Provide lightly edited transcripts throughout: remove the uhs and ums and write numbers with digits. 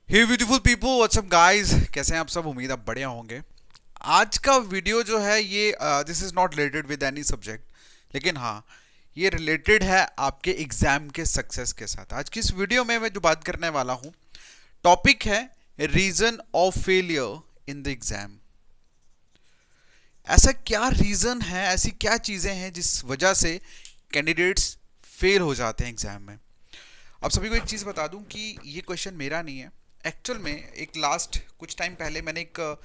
हे beautiful people, what's up guys, कैसे हैं आप सब। उम्मीद आप बढ़िया होंगे। आज का वीडियो जो है ये this is not related with any subject, लेकिन हाँ, ये रिलेटेड है आपके एग्जाम के सक्सेस के साथ। आज की इस वीडियो में मैं जो बात करने वाला हूँ, टॉपिक है reason of failure in the exam. ऐसा क्या रीजन है, ऐसी क्या चीजें हैं जिस वजह से कैंडिडेट्स फेल हो जाते हैं एग्जाम में। अब सभी को एक चीज़ बता दूं कि ये क्वेश्चन मेरा नहीं है। एक्चुअल में एक लास्ट कुछ टाइम पहले मैंने एक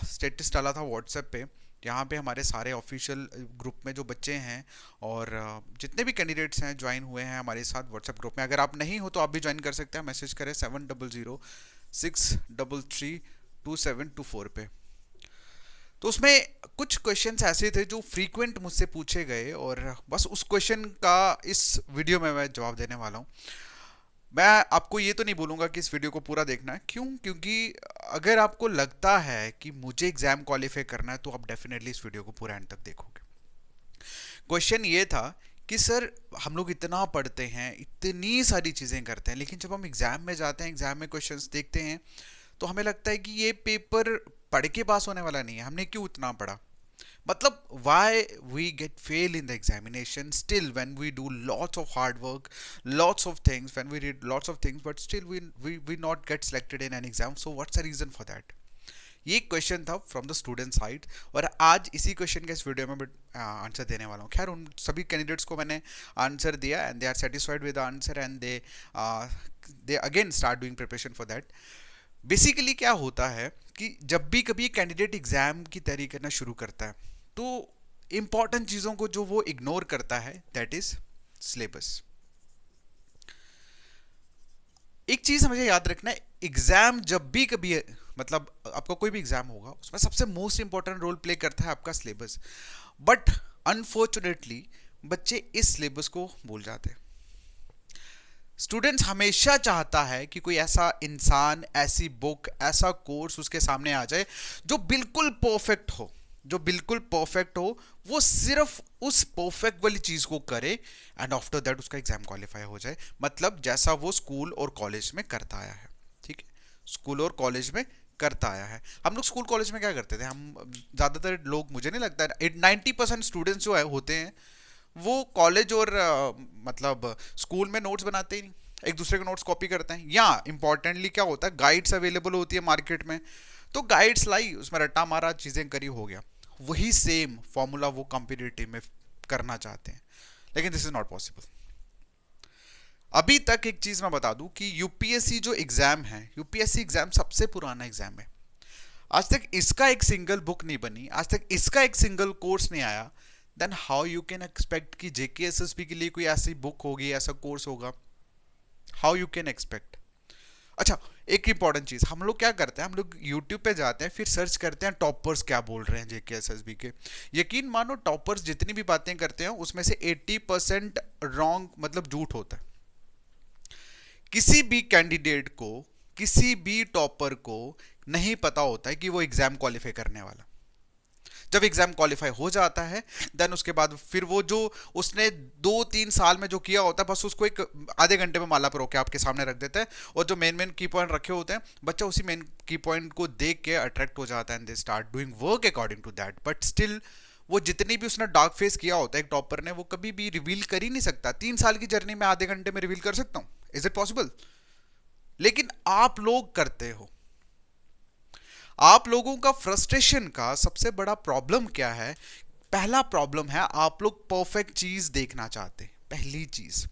स्टेटस डाला था व्हाट्सएप पे, यहाँ पे हमारे सारे ऑफिशियल ग्रुप में जो बच्चे हैं और जितने भी कैंडिडेट्स हैं ज्वाइन हुए हैं हमारे साथ व्हाट्सएप ग्रुप में। अगर आप नहीं हो तो आप भी ज्वाइन कर सकते हैं। मैसेज करें 7006332724 पे। तो उसमें कुछ क्वेश्चंस ऐसे थे जो फ्रीक्वेंट मुझसे पूछे गए और बस उस क्वेश्चन का इस वीडियो में मैं जवाब देने वाला हूँ। मैं आपको ये तो नहीं बोलूंगा कि इस वीडियो को पूरा देखना है, क्यों? क्योंकि अगर आपको लगता है कि मुझे एग्जाम क्वालिफाई करना है तो आप डेफिनेटली इस वीडियो को पूरा एंड तक देखोगे। क्वेश्चन ये था कि सर, हम लोग इतना पढ़ते हैं, इतनी सारी चीज़ें करते हैं, लेकिन जब हम एग्जाम में जाते हैं, एग्जाम में क्वेश्चंस देखते हैं, तो हमें लगता है कि ये पेपर पढ़ के पास होने वाला नहीं है। हमने क्यों इतना पढ़ा? मतलब why we get fail in the examination still when we do lots of hard work, lots of things, when we read lots of things, but still we not get selected in an exam. So what's the reason for that? ये question था from the student side और आज इसी question के इस video में answer देने वाला हूँ। खैर, उन सभी कैंडिडेट्स को मैंने आंसर दिया and they are satisfied with the answer and they again start doing preparation for that. Basically क्या होता है कि जब भी कभी कैंडिडेट एग्जाम की तैयारी करना शुरू करता है तो इंपॉर्टेंट चीज़ों को जो वो इग्नोर करता है, दैट इज सिलेबस। एक चीज़ हमें याद रखना है, एग्जाम जब भी कभी मतलब आपका कोई भी एग्जाम होगा उसमें सबसे मोस्ट इंपॉर्टेंट रोल प्ले करता है आपका सिलेबस। बट अनफॉर्चुनेटली बच्चे इस सिलेबस को भूल जाते हैं। स्टूडेंट्स हमेशा चाहता है कि कोई ऐसा इंसान, ऐसी बुक, ऐसा कोर्स उसके सामने आ जाए जो बिल्कुल परफेक्ट हो, जो बिल्कुल परफेक्ट हो। वो सिर्फ उस परफेक्ट वाली चीज को करे एंड आफ्टर दैट उसका एग्जाम क्वालिफाई हो जाए। मतलब जैसा वो स्कूल और कॉलेज में करता आया है। ठीक है, स्कूल और कॉलेज में करता आया है। हम लोग स्कूल कॉलेज में क्या करते थे? हम ज्यादातर लोग, मुझे नहीं लगता 90% स्टूडेंट्स जो है होते हैं वो कॉलेज और मतलब स्कूल में नोट्स बनाते ही नहीं, एक दूसरे के नोट्स कॉपी करते हैं। या इंपॉर्टेंटली क्या होता है, गाइड्स अवेलेबल होती है मार्केट में, तो गाइड्स लाई, उसमें रट्टा मारा, चीज़ें करी, हो गया। वही सेम फॉर्मूला वो कॉम्पिटिटिव में करना चाहते हैं, लेकिन दिस इज नॉट पॉसिबल। अभी तक एक चीज मैं बता दूं कि यूपीएससी जो एग्जाम है, यूपीएससी एग्जाम सबसे पुराना एग्जाम है। आज तक इसका एक सिंगल बुक नहीं बनी, आज तक इसका एक सिंगल कोर्स नहीं आया। Then how you can expect कि जेकेएसएसबी के लिए कोई ऐसी बुक होगी, ऐसा कोर्स होगा? How you can expect? अच्छा, एक इंपॉर्टेंट चीज, हम लोग क्या करते हैं, हम लोग यूट्यूब पे जाते हैं, फिर सर्च करते हैं टॉपर्स क्या बोल रहे हैं जेकेएसएसबी के। यकीन मानो, टॉपर्स जितनी भी बातें करते हैं उसमें से 80% रॉन्ग, मतलब झूठ होता है। किसी भी कैंडिडेट को, किसी भी टॉपर को नहीं पता होता है कि वो एग्जाम क्वालिफाई करने वाला। जब एग्जाम क्वालिफाई हो जाता है, देन उसके बाद फिर वो जो उसने 2-3 साल में जो किया होता है, बस उसको एक आधे घंटे में माला पर होकर आपके सामने रख देता है। और जो मेन मेन की पॉइंट रखे होते हैं, बच्चा उसी मेन की पॉइंट को देख के अट्रैक्ट हो जाता है and they start doing work according to that. But still वो जितनी भी उसने डार्क फेस किया होता है एक टॉपर ने, वो कभी भी रिवील कर ही नहीं सकता। 3 साल की जर्नी में आधे घंटे में रिवील कर सकता हूँ? Is it possible? लेकिन आप लोग करते हो। आप लोगों का फ्रस्ट्रेशन का सबसे बड़ा प्रॉब्लम क्या है? पहला प्रॉब्लम है, आप लोग परफेक्ट चीज देखना चाहते हैं, पहली चीज।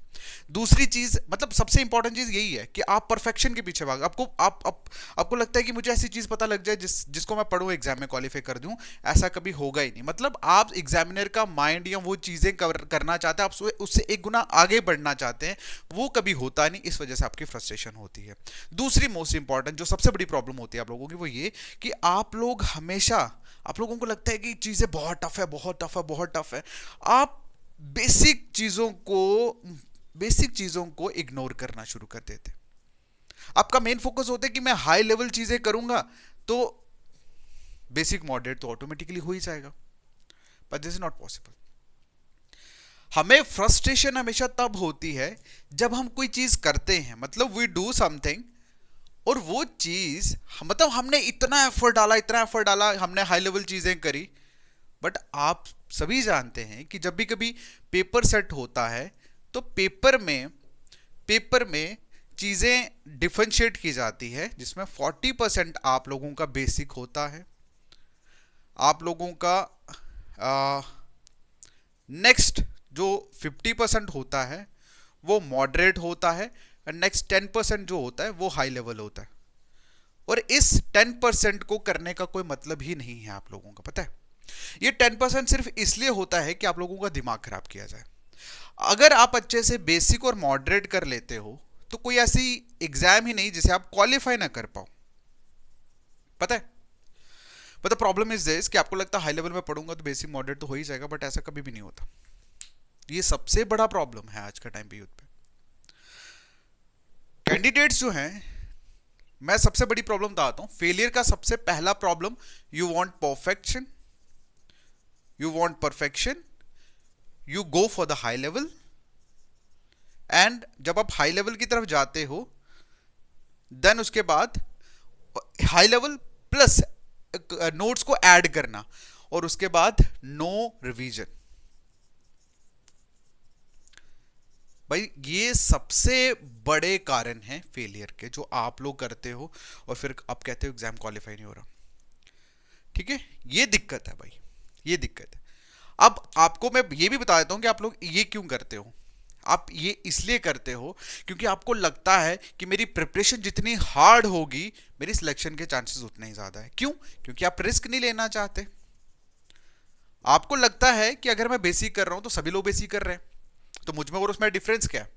दूसरी चीज, मतलब सबसे इंपॉर्टेंट चीज यही है कि आप परफेक्शन के पीछे भाग। आपको लगता है कि मुझे ऐसी चीज पता लग जाए जिसको मैं पढ़ूं, एग्जाम में क्वालिफाई कर दूं। ऐसा कभी होगा ही नहीं। मतलब आप एग्जामिनर का माइंड या वो चीजें करना चाहते हैं, आप उससे एक गुना आगे बढ़ना चाहते हैं, वो कभी होता नहीं। इस वजह से आपकी फ्रस्ट्रेशन होती है। दूसरी मोस्ट इंपॉर्टेंट जो सबसे बड़ी प्रॉब्लम होती है आप लोगों की, वो ये कि आप लोग हमेशा, आप लोगों को लगता है कि चीजें बहुत टफ है, बहुत टफ है, बहुत टफ है। आप बेसिक चीजों को बेसिक चीजों को इग्नोर करना शुरू कर देते। आपका मेन फोकस होता है कि मैं हाई लेवल चीजें करूंगा तो बेसिक मॉडरेट तो ऑटोमेटिकली हो ही जाएगा। But this is not possible. हमें फ्रस्ट्रेशन हमेशा तब होती है जब हम कोई चीज करते हैं, मतलब वी डू समथिंग और वो चीज मतलब हमने इतना एफर्ट डाला, हमने हाई लेवल चीजें करी, बट आप सभी जानते हैं कि जब भी कभी पेपर सेट होता है तो पेपर में चीजें डिफरेंशिएट की जाती है, जिसमें 40% आप लोगों का बेसिक होता है, आप लोगों का नेक्स्ट जो 50% होता है वो मॉडरेट होता है, और नेक्स्ट 10% जो होता है वो हाई लेवल होता है। और इस 10% को करने का कोई मतलब ही नहीं है आप लोगों का, पता है। ये 10% सिर्फ इसलिए होता है कि आप लोगों का दिमाग खराब किया जाए। अगर आप अच्छे से बेसिक और मॉडरेट कर लेते हो तो कोई ऐसी एग्जाम ही नहीं जिसे आप क्वालिफाई ना कर पाओ, पता है। But the problem is this कि आपको लगता है हाई लेवल में पढ़ूंगा तो बेसिक मॉडरेट तो हो ही जाएगा, बट ऐसा कभी भी नहीं होता। ये सबसे बड़ा प्रॉब्लम है आज का टाइम पे यूथ पे। कैंडिडेट्स जो हैं, मैं सबसे बड़ी प्रॉब्लम बताता हूं। फेलियर का सबसे पहला problem, you want perfection, you go for the high level, and जब आप हाई लेवल की तरफ जाते हो देन उसके बाद हाई लेवल प्लस नोट्स को ऐड करना, और उसके बाद नो रिवीजन। भाई ये सबसे बड़े कारण हैं फेलियर के, जो आप लोग करते हो और फिर आप कहते हो एग्जाम क्वालिफाई नहीं हो रहा। ठीक है, ये दिक्कत है भाई, ये दिक्कत है। अब आपको मैं ये भी बता देता हूं कि आप लोग ये क्यों करते हो। आप ये इसलिए करते हो क्योंकि आपको लगता है कि मेरी प्रिपरेशन जितनी हार्ड होगी मेरी सिलेक्शन के चांसेस उतने ही ज्यादा है। क्यों? क्योंकि आप रिस्क नहीं लेना चाहते। आपको लगता है कि अगर मैं बेसिक कर रहा हूं तो सभी लोग बेसिक कर रहे हैं, तो मुझ में और उसमें डिफरेंस क्या है।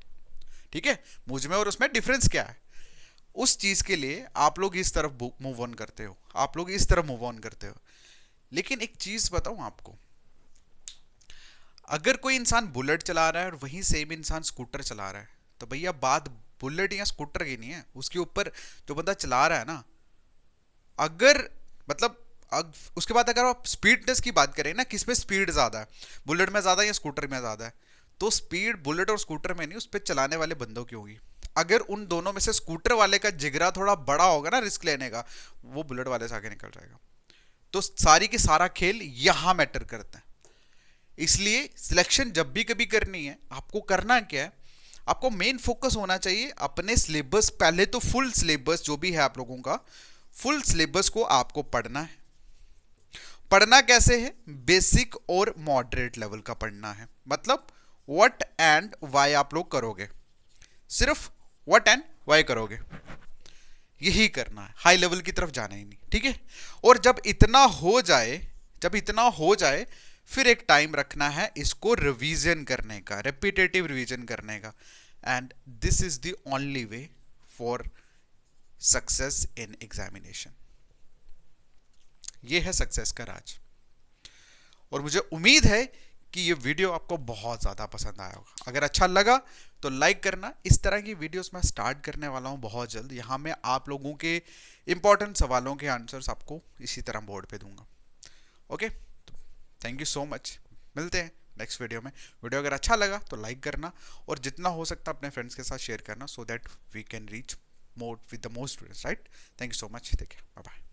ठीक है, मुझ में और उसमें डिफरेंस क्या है। उस चीज के लिए आप लोग इस तरफ मूव ऑन करते हो, आप लोग इस तरफ मूव ऑन करते हो। लेकिन एक चीज बताऊं आपको, अगर कोई इंसान बुलेट चला रहा है और वहीं सेम इंसान स्कूटर चला रहा है, तो भैया बात बुलेट या स्कूटर की नहीं है, उसके ऊपर जो बंदा चला रहा है ना, अगर मतलब उसके बाद अगर आप स्पीडनेस की बात करें ना, किसमें स्पीड ज्यादा है, बुलेट में ज्यादा या स्कूटर में ज्यादा है, तो स्पीड बुलेट और स्कूटर में नहीं, उस पर चलाने वाले बंदों की होगी। अगर उन दोनों में से स्कूटर वाले का जिगरा थोड़ा बड़ा होगा ना रिस्क लेने का, वो बुलेट वाले से आगे निकल जाएगा। तो सारी की सारा खेल यहां मैटर करता है। इसलिए सिलेक्शन जब भी कभी करनी है, आपको करना क्या है, आपको मेन फोकस होना चाहिए अपने सिलेबस। पहले तो फुल सिलेबस जो भी है आप लोगों का, फुल सिलेबस को आपको पढ़ना है। पढ़ना कैसे है? बेसिक और मॉडरेट लेवल का पढ़ना है। मतलब व्हाट एंड वाई आप लोग करोगे, सिर्फ व्हाट एंड वाई करोगे, यही करना है, हाई लेवल की तरफ जाना ही नहीं। ठीक है, और जब इतना हो जाए फिर एक टाइम रखना है इसको रिवीजन करने का, रेपिटेटिव रिवीजन करने का। And this is the only way for success in examination. ये है सक्सेस का राज। और मुझे उम्मीद है कि ये वीडियो आपको बहुत ज्यादा पसंद आया होगा। अगर अच्छा लगा तो लाइक करना। इस तरह की वीडियोस मैं स्टार्ट करने वाला हूं बहुत जल्द। यहां मैं आप लोगों के इंपॉर्टेंट सवालों के आंसर्स आपको इसी तरह बोर्ड पे दूंगा। Okay, thank you so much. मिलते हैं नेक्स्ट वीडियो में। वीडियो अगर अच्छा लगा तो लाइक करना, और जितना हो सकता है अपने फ्रेंड्स के साथ शेयर करना, so that we can reach more with the most students, right. Thank you so much, take care, bye bye.